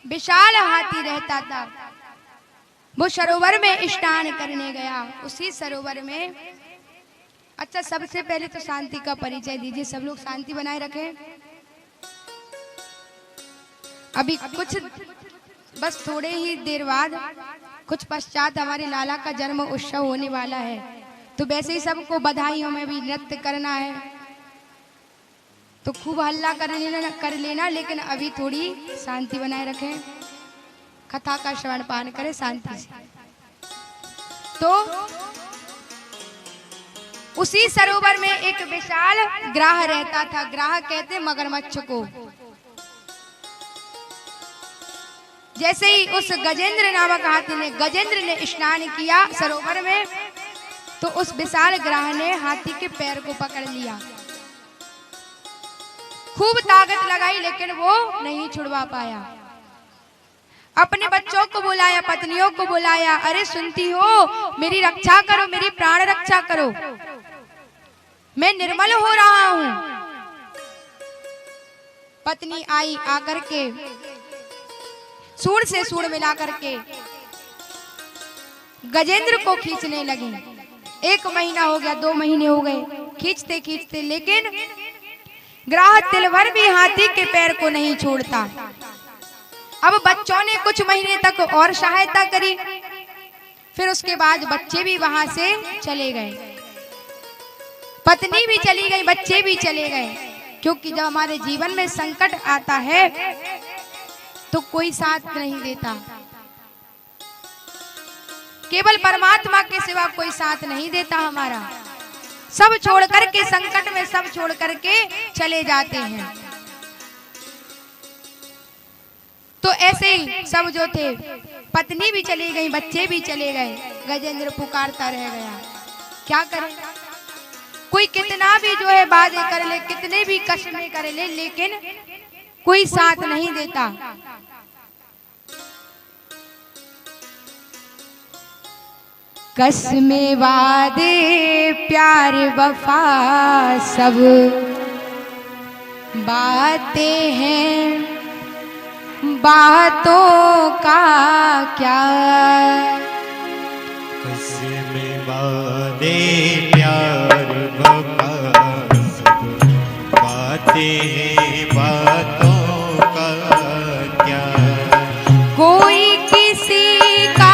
विशाल हाथी रहता था। वो सरोवर में स्नान करने गया। उसी सरोवर में, अच्छा सबसे पहले तो शांति का परिचय दीजिए, सब लोग शांति बनाए रखें। अभी कुछ बस थोड़े ही देर बाद कुछ पश्चात हमारे लाला का जन्म उत्सव होने वाला है, तो वैसे ही सबको बधाइयों में भी नृत्य करना है, तो खूब हल्ला कर लेना, लेकिन अभी थोड़ी शांति बनाए रखें, कथा का श्रवण पान करें शांति से। तो उसी सरोवर में एक विशाल ग्राह रहता था। ग्राह कहते मगरमच्छ को। जैसे ही उस गजेंद्र नामक हाथी ने, गजेंद्र ने स्नान किया सरोवर में, तो उस विशाल ग्राह ने हाथी के पैर को पकड़ लिया। खूब ताकत लगाई, लेकिन वो नहीं छुड़वा पाया। अपने बच्चों को बुलाया, पत्नियों को बुलाया, अरे सुनती हो, मेरी रक्षा करो, मेरी प्राण रक्षा करो, मैं निर्मल हो रहा हूं। पत्नी आई, आकर के सूंड से सूंड मिला करके गजेंद्र को खींचने लगी। 1 महीना हो गया, 2 महीने हो गए, खींचते खींचते, लेकिन ग्राह तिल भर भी हाथी के पैर को नहीं छोड़ता। अब बच्चों ने कुछ महीने तक और सहायता करी, फिर उसके बाद बच्चे भी वहां से चले गए, पत्नी भी चली गई, बच्चे भी चले गए। क्योंकि जब हमारे जीवन में संकट आता है तो कोई साथ नहीं देता, केवल परमात्मा के सिवा कोई साथ नहीं देता हमारा। सब छोड़ करके, संकट में सब छोड़ करके चले जाते हैं। तो ऐसे ही सब जो थे, पत्नी भी चली गई, बच्चे भी चले गए, गजेंद्र पुकारता रह गया। क्या करे, कोई कितना भी जो है बातें कर ले, कितने भी कष्ट कर ले, लेकिन कोई साथ नहीं देता। कसमें वादे प्यार वफा सब बातें हैं, बातों का क्या। कसमें वादे प्यार वफा सब बातें हैं, बातों का क्या। कोई किसी का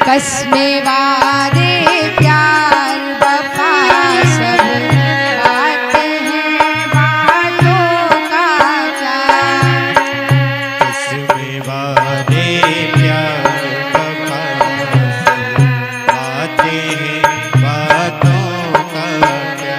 कसमें वादे प्यार वफा सब बातें हैं, बातों का क्या। कसमें वादे प्यार वफा सब बातें हैं, बातों का क्या।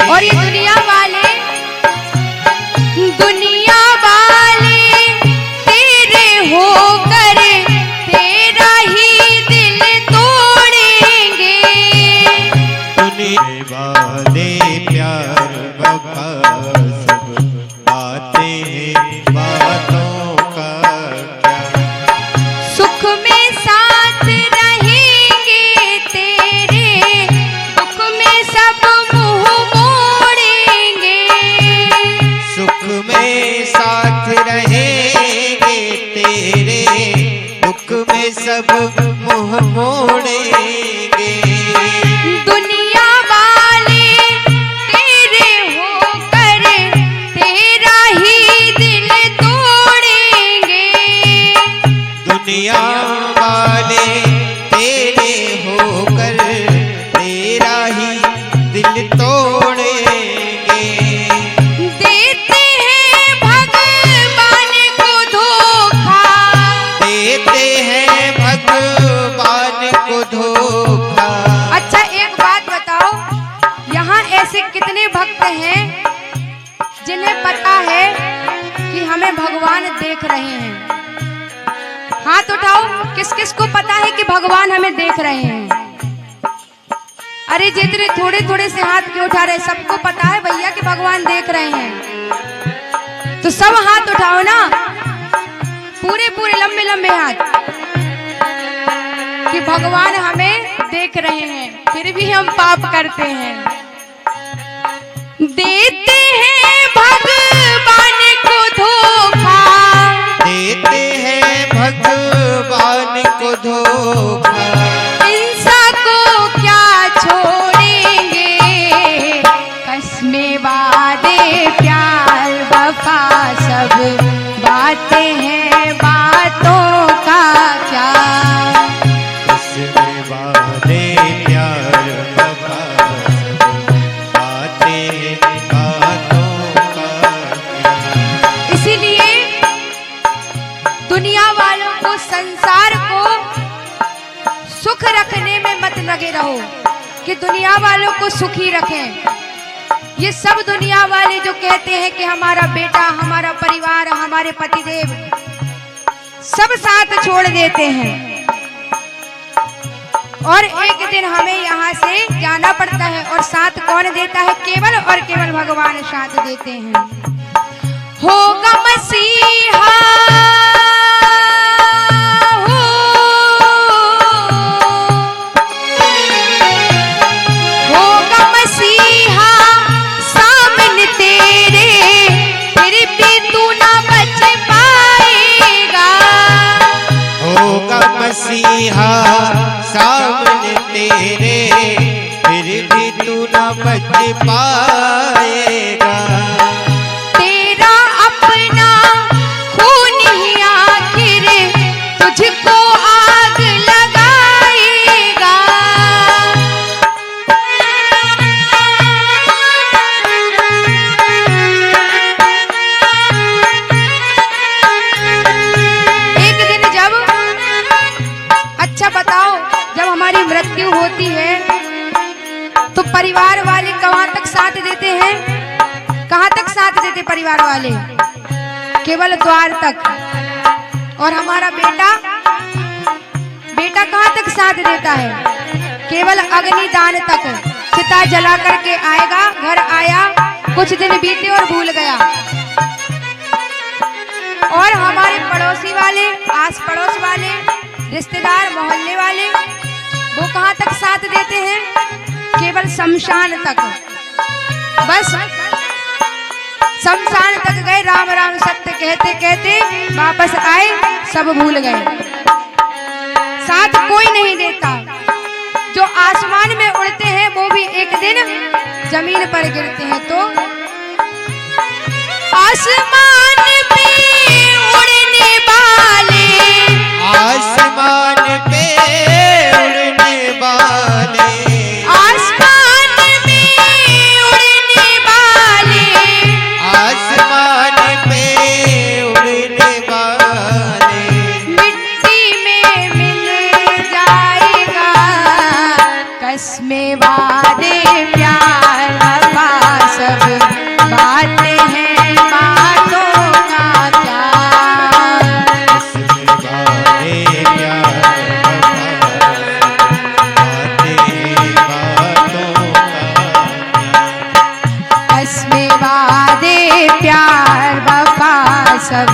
और ये दुनिया वाले तेरे होकर तेरा ही दिल तोड़ेंगे। दुनिया वाले प्यार वफा सब बातें हैं, बातों का क्या। सुख में साथ रहेंगे तेरे, दुख में सब मुंह मोड़ेंगे। सुख में साथ रहेंगे तेरे, दुख में सब मुंह मोड़ेंगे। अरे जितने थोड़े थोड़े से हाथ क्यों उठा रहे, सबको पता है भैया कि भगवान देख रहे हैं, तो सब हाथ उठाओ ना, पूरे पूरे लंबे लंबे हाथ, कि भगवान हमें देख रहे हैं, फिर भी हम पाप करते हैं। देते हैं भगवान को धोखा, देते हैं भगवान को धोखा, इंसान को क्या छोड़ेंगे, कसमें वादे प्यार वफा सब बातें हैं बातों का क्या। कसमें वादे प्यार वफा सब बातें बातों का क्या। इसीलिए दुनिया वालों को, संसार को सुख रखने में मत लगे रहो कि दुनिया वालों को सुखी रखें। ये सब दुनिया वाले जो कहते हैं कि हमारा बेटा, हमारा परिवार, हमारे पतिदेव सब साथ छोड़ देते हैं, और एक दिन हमें यहाँ से जाना पड़ता है, और साथ कौन देता है, केवल और केवल भगवान साथ देते हैं। होगा मसीहा मसीहा सामने तेरे, फिर भी तू न बच पाएगा। तेरा अपना खून ही आखिर तुझको आग लगाएगा। एक दिन जब, अच्छा बताओ, जब हमारी मृत्यु होती है तो परिवार वाले कहाँ तक साथ देते हैं, कहाँ तक साथ देते परिवार वाले, केवल द्वार तक। और हमारा बेटा, बेटा कहाँ तक साथ देता है, केवल अग्निदान तक। चिता जला करके आएगा, घर आया, कुछ दिन बीते और भूल गया। और हमारे पड़ोसी वाले, आस पड़ोस वाले, रिश्तेदार, मोहल्ले वाले, वो कहाँ तक साथ देते हैं, केवल शमशान तक। बस शमशान तक गए, राम राम सत्य कहते कहते वापस आए, सब भूल गए, साथ कोई नहीं देता। जो आसमान में उड़ते हैं वो भी एक दिन जमीन पर गिरते हैं। तो आसमान पे उड़ने वाले, आसमान पे उड़ने वाले, आसमान में उड़ने वाले, आसमान पे उड़ने वाले, मिट्टी में मिल जाएगा, कसमें वादे प्यार वफा सब बातें हैं बातों का क्या। कसमें वादे प्यार वफा सब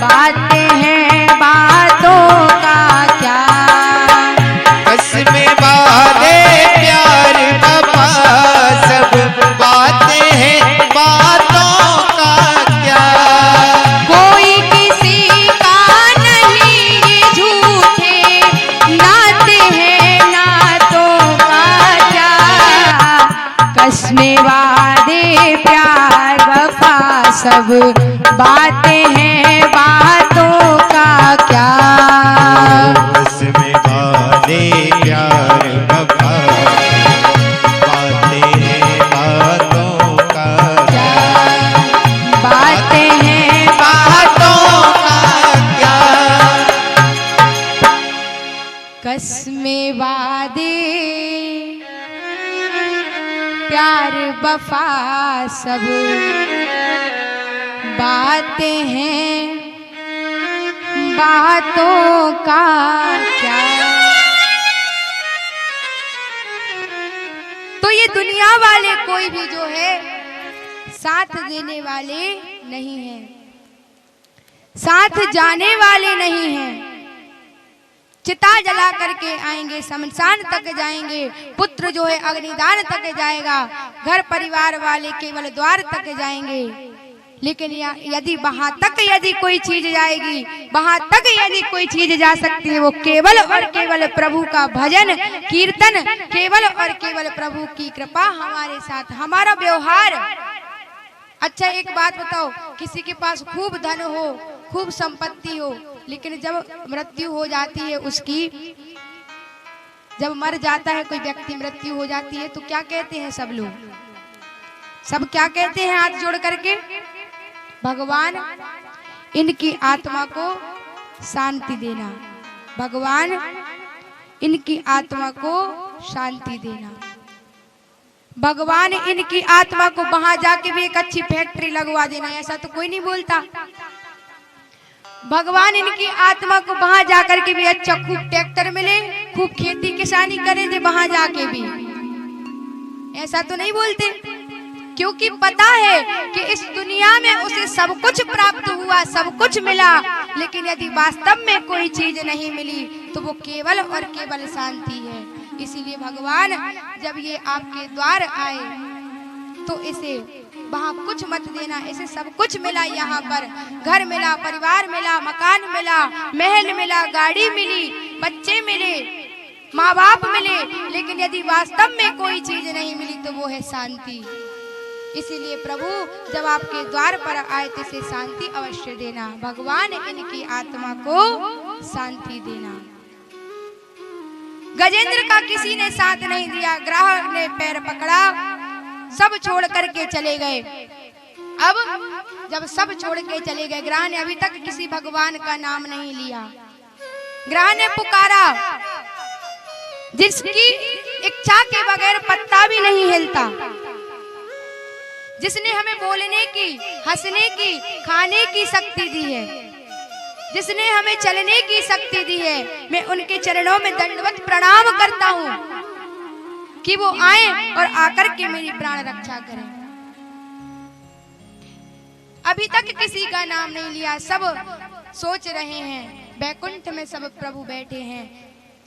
बातें हैं बातों का क्या। कसमें वादे प्यार वफा सब बातें हैं बातों का क्या। कोई किसी का नहीं, ये झूठे नाते हैं नातों का क्या। कसमें वादे प्यार वफा सब बातें हैं बातों का क्या। कसमें वादे प्यार वफा बातें हैं बातों का क्या। बातें हैं बातों का क्या। कसमें वादे प्यार वफा सब बातें हैं बातों का क्या। तो ये दुनिया वाले कोई भी जो है साथ देने वाले नहीं हैं, साथ जाने वाले नहीं हैं। चिता जला करके आएंगे, शमशान तक जाएंगे, पुत्र जो है अग्निदान तक जाएगा, घर परिवार वाले केवल द्वार तक जाएंगे। लेकिन यदि वहां तक यदि कोई चीज जाएगी, वहां तक यदि कोई चीज जा सकती है, वो केवल और केवल प्रभु का भजन कीर्तन, केवल और केवल प्रभु की कृपा हमारे साथ, हमारा व्यवहार। अच्छा एक बात बताओ, किसी के पास खूब धन हो, खूब संपत्ति हो, लेकिन जब मृत्यु हो जाती है उसकी, जब मर जाता है कोई व्यक्ति, मृत्यु हो जाती है, तो क्या कहते हैं सब लोग? सब क्या कहते हैं हाथ जोड़ करके? भगवान इनकी आत्मा को शांति देना, भगवान इनकी आत्मा को शांति देना, भगवान इनकी आत्मा को वहां जाके भी एक अच्छी फैक्ट्री लगवा देना। ऐसा तो कोई नहीं बोलता। भगवान इनकी आत्मा को वहां जाकर के भी अच्छा खूब ट्रैक्टर मिले, खूब खेती किसानी करें दे वहां जाके भी, ऐसा तो नहीं बोलते। क्योंकि पता है कि इस दुनिया में उसे सब कुछ प्राप्त हुआ, सब कुछ मिला, लेकिन यदि वास्तव में कोई चीज नहीं मिली तो वो केवल और केवल शांति है। इसीलिए भगवान जब ये आपके द्वार आए तो इसे वहाँ कुछ मत देना, इसे सब कुछ मिला, यहाँ पर घर मिला, परिवार मिला, मकान मिला, महल मिला, गाड़ी मिली, बच्चे मिले, माँ बाप मिले, लेकिन यदि वास्तव में कोई चीज नहीं मिली तो वो है शांति। इसीलिए प्रभु जब आपके द्वार पर आए तो इसे शांति अवश्य देना, भगवान इनकी आत्मा को शांति देना। गजेंद्र का किसी ने साथ नहीं दिया, ग्राहक ने पैर पकड़ा, सब छोड़ करके चले गए। अब जब सब छोड़ के चले गए, ग्राह ने अभी तक किसी भगवान का नाम नहीं लिया। ग्राह ने पुकारा, जिसकी इच्छा के बगैर पत्ता भी नहीं हिलता, जिसने हमें बोलने की, हंसने की, खाने की शक्ति दी है, जिसने हमें चलने की शक्ति दी है, मैं उनके चरणों में दंडवत प्रणाम करता हूँ कि वो आए और आकर के मेरी प्राण रक्षा करें। अभी तक किसी का नाम नहीं लिया, सब सोच रहे हैं, बैकुंठ में सब प्रभु बैठे हैं,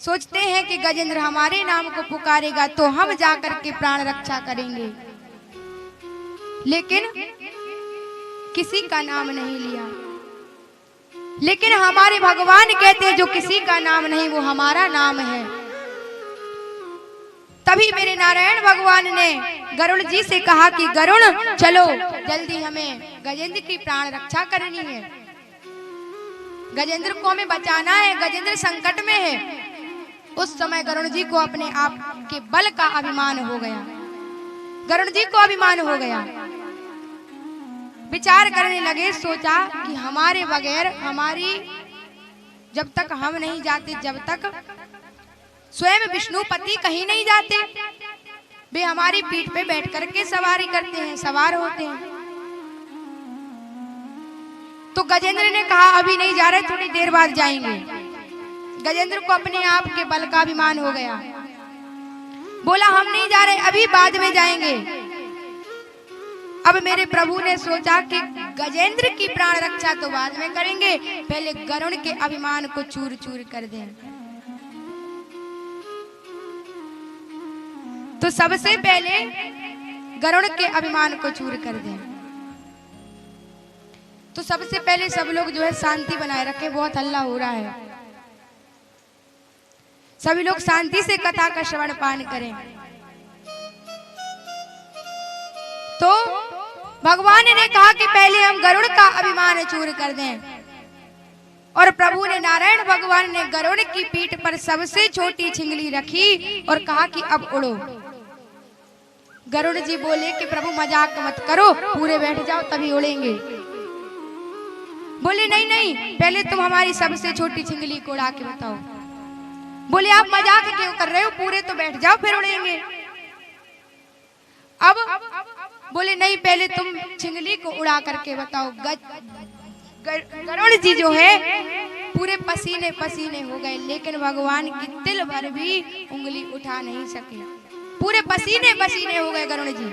सोचते हैं कि गजेंद्र हमारे नाम को पुकारेगा तो हम जाकर के प्राण रक्षा करेंगे, लेकिन किसी का नाम नहीं लिया। लेकिन हमारे भगवान कहते हैं जो किसी का नाम नहीं वो हमारा नाम है। तभी मेरे नारायण भगवान ने गरुड़ जी से कहा कि गरुड़ चलो जल्दी, हमें गजेंद्र की प्राण रक्षा करनी है, गजेंद्र को हमें बचाना है, गजेंद्र संकट में है। उस समय गरुड़ जी को अपने आप के बल का अभिमान हो गया, गरुड़ जी को अभिमान हो गया। विचार करने लगे, सोचा कि हमारे बगैर, हमारी जब तक हम नहीं जाते, जब तक स्वयं विष्णुपति कहीं नहीं जाते, वे हमारी पीठ पे बैठ करके सवारी करते हैं, सवार होते हैं। तो गजेंद्र ने कहा अभी नहीं जा रहे, थोड़ी देर बाद जाएंगे। गजेंद्र को अपने आप के बल का अभिमान हो गया, बोला हम नहीं जा रहे, अभी बाद में जाएंगे। अब मेरे प्रभु ने सोचा कि गजेंद्र की प्राण रक्षा तो बाद में करेंगे, पहले गरुड़ के अभिमान को चूर चूर कर दें। तो सबसे पहले गरुड़ के अभिमान को चूर कर दें। तो सबसे पहले सब लोग जो है शांति बनाए रखें, बहुत हल्ला हो रहा है, सभी लोग शांति से कथा का श्रवण पान करें। तो भगवान ने कहा कि पहले हम गरुड़ का अभिमान चूर कर दें, और प्रभु ने, नारायण भगवान ने गरुड़ की पीठ पर सबसे छोटी छिंगली रखी और कहा कि अब उड़ो। गरुड़ जी बोले कि प्रभु मजाक मत करो, पूरे बैठ जाओ तभी उड़ेंगे। बोले नहीं नहीं, पहले तुम हमारी सबसे छोटी छिंगली को उड़ा के बताओ। बोले आप मजाक क्यों कर रहे हो, पूरे तो बैठ जाओ फिर उड़ेंगे। अब बोले नहीं, पहले तुम छिंगली को उड़ा करके बताओ। गरुड़ जी जो है पूरे पसीने पसीने हो गए, लेकिन भगवान की तिल भर भी उंगली उठा नहीं सके। पूरे पसीने पसीने हो गए गरुड़ जी,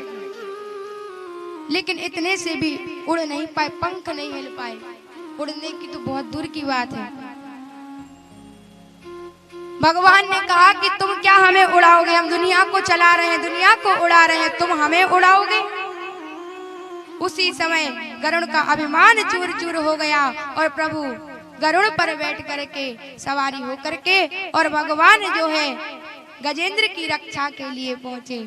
लेकिन इतने से भी उड़ नहीं पाए, पंख नहीं हिल पाए। उड़ने की तो बहुत दूर की बात है। भगवान ने कहा कि तुम क्या हमें उड़ाओगे? हम दुनिया को चला रहे हैं, दुनिया को उड़ा रहे हैं, तुम हमें उड़ाओगे? उसी समय गरुड़ का अभिमान चूर चूर हो गया और प्रभु गरुड़ पर बैठ करके सवारी हो करके और भगवान जो है गजेंद्र की रक्षा के लिए पहुंचे।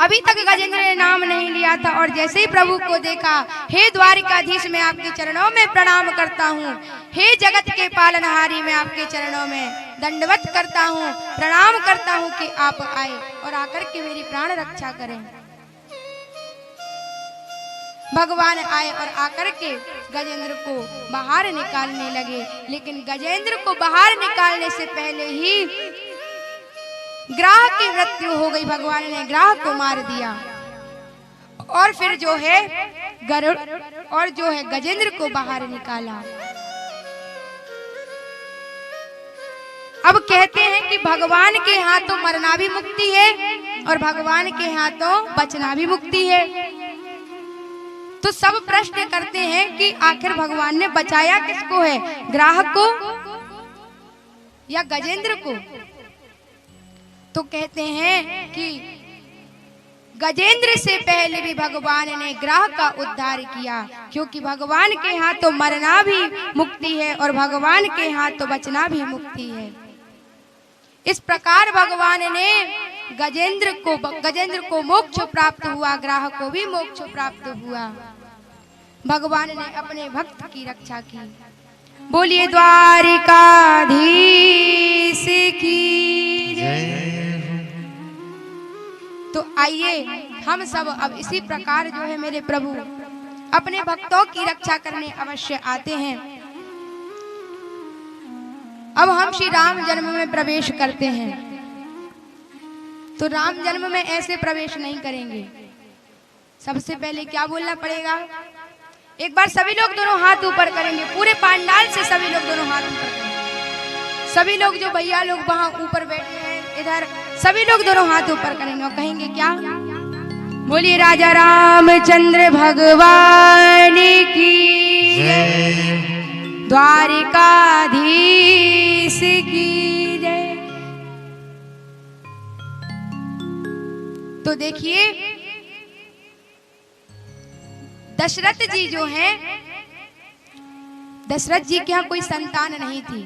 अभी तक गजेंद्र ने नाम नहीं लिया था और जैसे ही प्रभु को देखा, हे द्वारिकाधीश मैं आपके चरणों में प्रणाम करता हूँ, हे जगत के पालनहारी मैं आपके चरणों में दंडवत करता हूँ, प्रणाम करता हूँ कि आप आए और आकर के मेरी प्राण रक्षा करें। भगवान आए और आकर के गजेंद्र को बाहर निकालने लगे, लेकिन गजेंद्र को बाहर निकालने से पहले ही ग्राह की मृत्यु हो गई। भगवान ने ग्राह को मार दिया और फिर जो है गरुड़ और जो है गजेंद्र को बाहर निकाला। अब कहते हैं कि भगवान के हाथों मरना भी मुक्ति है और भगवान के हाथों बचना भी मुक्ति है। तो सब प्रश्न करते हैं कि आखिर भगवान ने बचाया किसको है, ग्राह को या गजेंद्र को? तो कहते हैं कि गजेंद्र से पहले भी भगवान ने ग्राह का उद्धार किया, क्योंकि भगवान के हाथों मरना भी मुक्ति है और भगवान के हाथों बचना भी मुक्ति है। इस प्रकार भगवान ने गजेंद्र को मोक्ष प्राप्त हुआ, ग्राह को भी मोक्ष प्राप्त हुआ। भगवान ने अपने भक्त की रक्षा की। बोलिए द्वारिकाधीश की जय। तो आइए हम सब अब इसी प्रकार जो है मेरे प्रभु अपने भक्तों की रक्षा करने अवश्य आते हैं। अब हम श्री राम जन्म में प्रवेश करते हैं। तो राम जन्म में ऐसे प्रवेश नहीं करेंगे। सबसे पहले क्या बोलना पड़ेगा? एक बार सभी लोग दोनों हाथ ऊपर करेंगे, पूरे पांडाल से सभी लोग दोनों हाथ ऊपर करेंगे। सभी लोग जो भैया लोग वहां ऊपर बैठे हैं इधर, सभी लोग दोनों हाथ ऊपर करेंगे और कहेंगे क्या? बोलिए राजा रामचंद्र भगवान की जय, द्वारिकाधीश की जय। तो देखिए दशरथ जी जो हैं, दशरथ जी के यहाँ कोई संतान नहीं थी।